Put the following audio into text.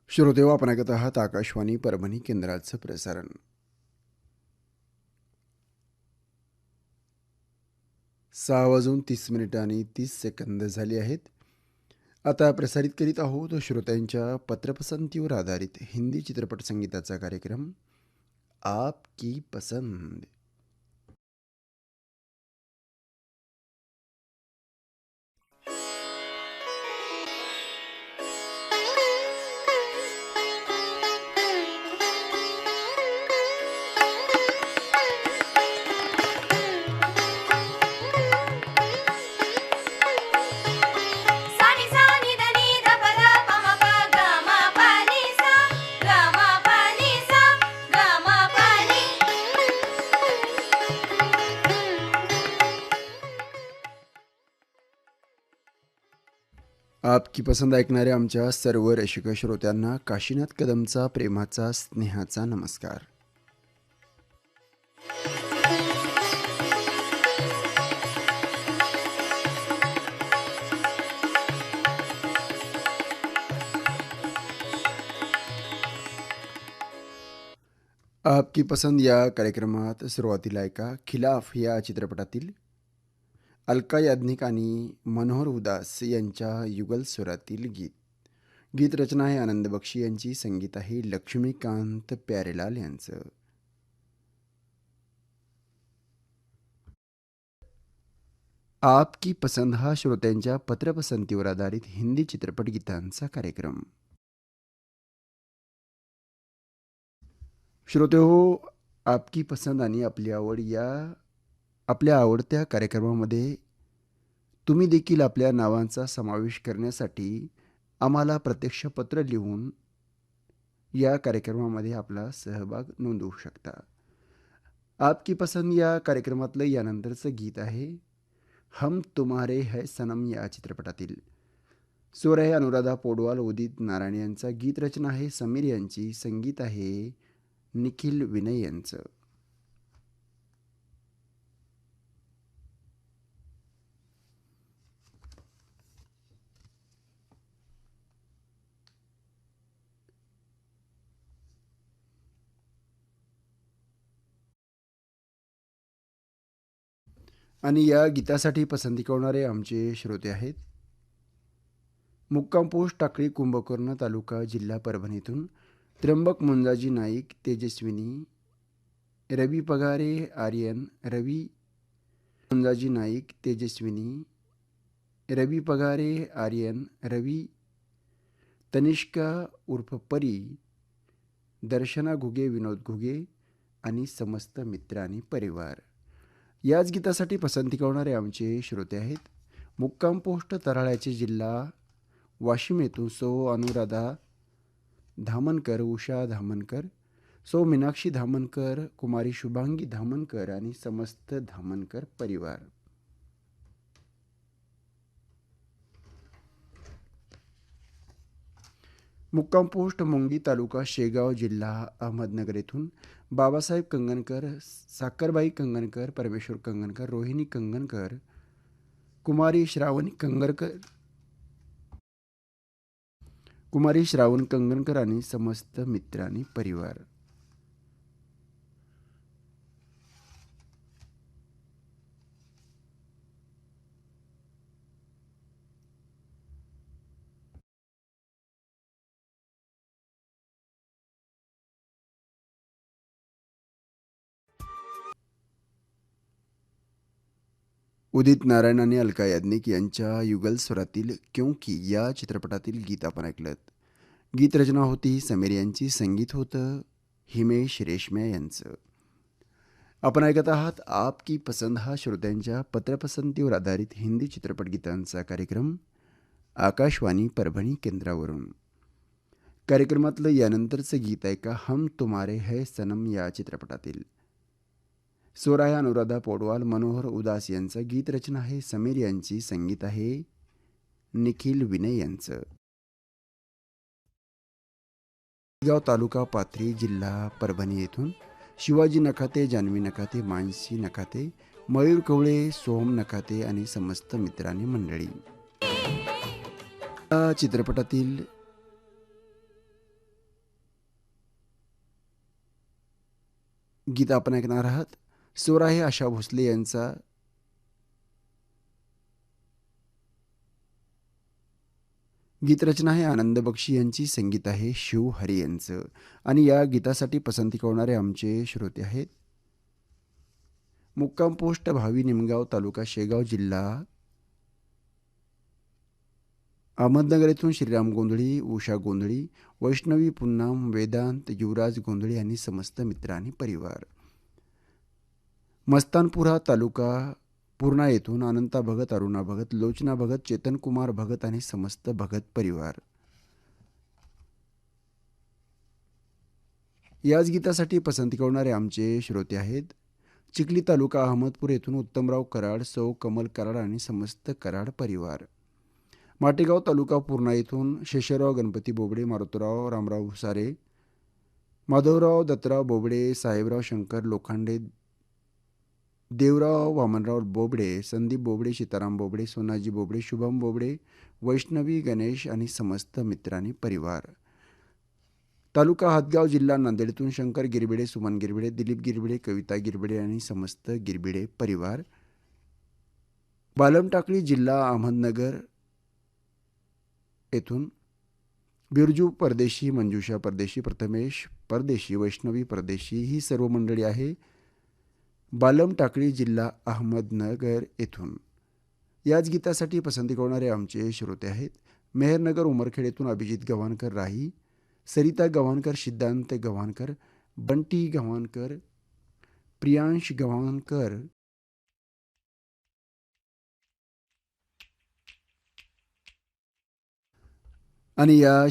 श्रोतेहो, आपण ऐकत आहात आकाशवाणी परभणी केंद्राचं प्रसारण. 6:30 आणि 30 सेकंद झाली आहेत. आता प्रसारित करीत आहोत श्रोत्यांच्या पत्रपसंतीवर आधारित हिंदी चित्रपट संगीताचा कार्यक्रम आपकी पसंद. सानी सानी दनी धप धप मप ग म प नि सा ग म प नि सा ग म प नि. आपकी पसंद ऐकणाऱ्या आमच्या सर्व रसिक श्रोत्यांना काशीनाथ कदमचा प्रेमाचा स्नेहाचा नमस्कार. आपकी पसंद या कार्यक्रमात सुरुवातीला ऐका खिलाफ या चित्रपटातील अलका याज्ञिक आणि मनोहर उदास यांच्या युगल स्वरातील गीत. गीत रचना आहे आनंद बक्षी यांची, संगीत आहे लक्ष्मीकांत प्यारेलाल यांचं. आपकी पसंद हा श्रोत्यांच्या पत्रपसंतीवर आधारित हिंदी चित्रपट गीतांचा कार्यक्रम. श्रोते हो, आपकी पसंद आणि आपली आवड या आपल्या आवडत्या कार्यक्रमामध्ये तुम्ही देखील आपल्या नावांचा समावेश करण्यासाठी आम्हाला प्रत्यक्ष पत्र लिहून या कार्यक्रमामध्ये आपला सहभाग नोंदवू शकता. आपकी पसंद या कार्यक्रमातलं यानंतरचं गीत आहे हम तुम्हारे है सनम या चित्रपटातील. स्वर आहे अनुराधा पौडवाल, उदित नारायण यांचा. गीत रचना आहे समीर यांची, संगीत आहे निखिल विनय यांचं. आणि या गीतासाठी पसंती करणारे आमचे श्रोते आहेत मुक्काम पोस्ट टाकळी, कुंभकर्ण, तालुका, जिल्हा परभणीतून त्र्यंबक मुंजाजी नाईक, तेजस्विनी, रवी पगारे आर्यन, रवी मुंजाजी नाईक, तेजस्विनी, रवी पगारे आर्यन, रवी, तनिष्का उर्फ परी, दर्शना घुगे, विनोद घुगे आणि समस्त मित्र आणि परिवार. याच गीतासाठी पसंती करणारे आमचे श्रोते आहेत मुक्काम पोस्ट तराळ्याचे, जिल्हा वाशिम येथून सौ अनुराधा धामनकर, उषा धामनकर, सौ मीनाक्षी धामनकर, कुमारी शुभांगी धामनकर आणि समस्त धामनकर परिवार. मुक्काम पोस्ट मुंगी, तालुका शेगाव, जिल्हा अहमदनगर येथून बाबासाहेब कंगनकर, साखरबाई कंगनकर, परमेश्वर कंगनकर, रोहिणी कंगनकर, कुमारी श्रावणी कंगरकर, कुमारी श्रावण कंगनकर आणि समस्त मित्र आणि परिवार. उदित नारायण आणि अलका याज्ञिक यांच्या युगल स्वरातील क्योंकि या चित्रपटातील गीत आपण ऐकलं. गीत रचना होती समीर यांची, संगीत होतं हिमेश रेशम्या यांचं. आपण ऐकत आहात आपकी पसंद हा श्रोत्यांच्या पत्रपसंतीवर आधारित हिंदी चित्रपट गीतांचा कार्यक्रम आकाशवाणी परभणी केंद्रावरून. कार्यक्रमातलं यानंतरचं गीत ऐका हम तुम्हारे है सनम या चित्रपटातील. स्वर आहे अनुराधा पौडवाल, मनोहर उदास यांचं. गीत रचना आहे समीर यांची, संगीत आहे निखिल विनय यांचं. गाव तालुका पाथरी, जिल्हा परभणी येथून शिवाजी नखाते, जान्हवी नखाते, मानसी नखाते, मयूर कवळे, सोहम नखाते आणि समस्त मित्रांनी मंडळी. या चित्रपटातील गीत आपण ऐकणार आहात. स्वर आहे आशा भोसले यांचा. गीतरचना आहे आनंद बक्षी यांची. संगीत आहे शिव हरी यांचं. आणि या गीतासाठी पसंती कळवणारे आमचे श्रोते आहेत मुक्काम पोस्ट भावी निमगाव तालुका शेगाव जिल्हा अहमदनगर येथून श्रीराम गोंधळी, उषा गोंधळी, वैष्णवी पुन्नाम, वेदांत, युवराज गोंधळी आणि समस्त मित्र आणि परिवार. मस्तानपुरा तालुका पूर्णा येथून अनंता भगत, अरुणा भगत, लोचना भगत, चेतन कुमार भगत आणि समस्त भगत परिवार. याच गीतासाठी पसंती कळवणारे आमचे श्रोते आहेत चिखली तालुका अहमदपूर येथून उत्तमराव कराड, सौ कमल कराड आणि समस्त कराड परिवार. माटेगाव तालुका पूर्णा येथून शेषराव गणपती बोबडे, मारुतराव रामराव भुसारे, माधवराव दत्तराव बोबडे, साहेबराव शंकर लोखंडे, देवराव वामनराव बोबडे, संदीप बोबडे, सीताराम बोबडे, सोनाजी बोबडे, शुभम बोबडे, वैष्णवी गणेश आणि समस्त मित्र आणि परिवार. तालुका हातगाव जिल्हा नांदेड येथून शंकर गिरबिडे, सुमन गिरबिडे, दिलीप गिरबिडे, कविता गिरबिडे आणि समस्त गिरबिडे परिवार. बालम टाकळी जिल्हा अहमदनगर येथून बिरजू परदेशी, मंजुषा परदेशी, प्रथमेश परदेशी, वैष्णवी परदेशी ही सर्व मंडळी आहे बालम टाकळी जिल्हा अहमदनगर येथून. याच गीतासाठी पसंती कळवणारे आमचे श्रोते आहेत मेहरनगर उमरखेड येथून अभिजित गव्हाणकर राही, सरिता गव्हाणकर, सिद्धांत गव्हाणकर, बंटी गव्हाणकर, प्रियांश गव्हाणकर आणि या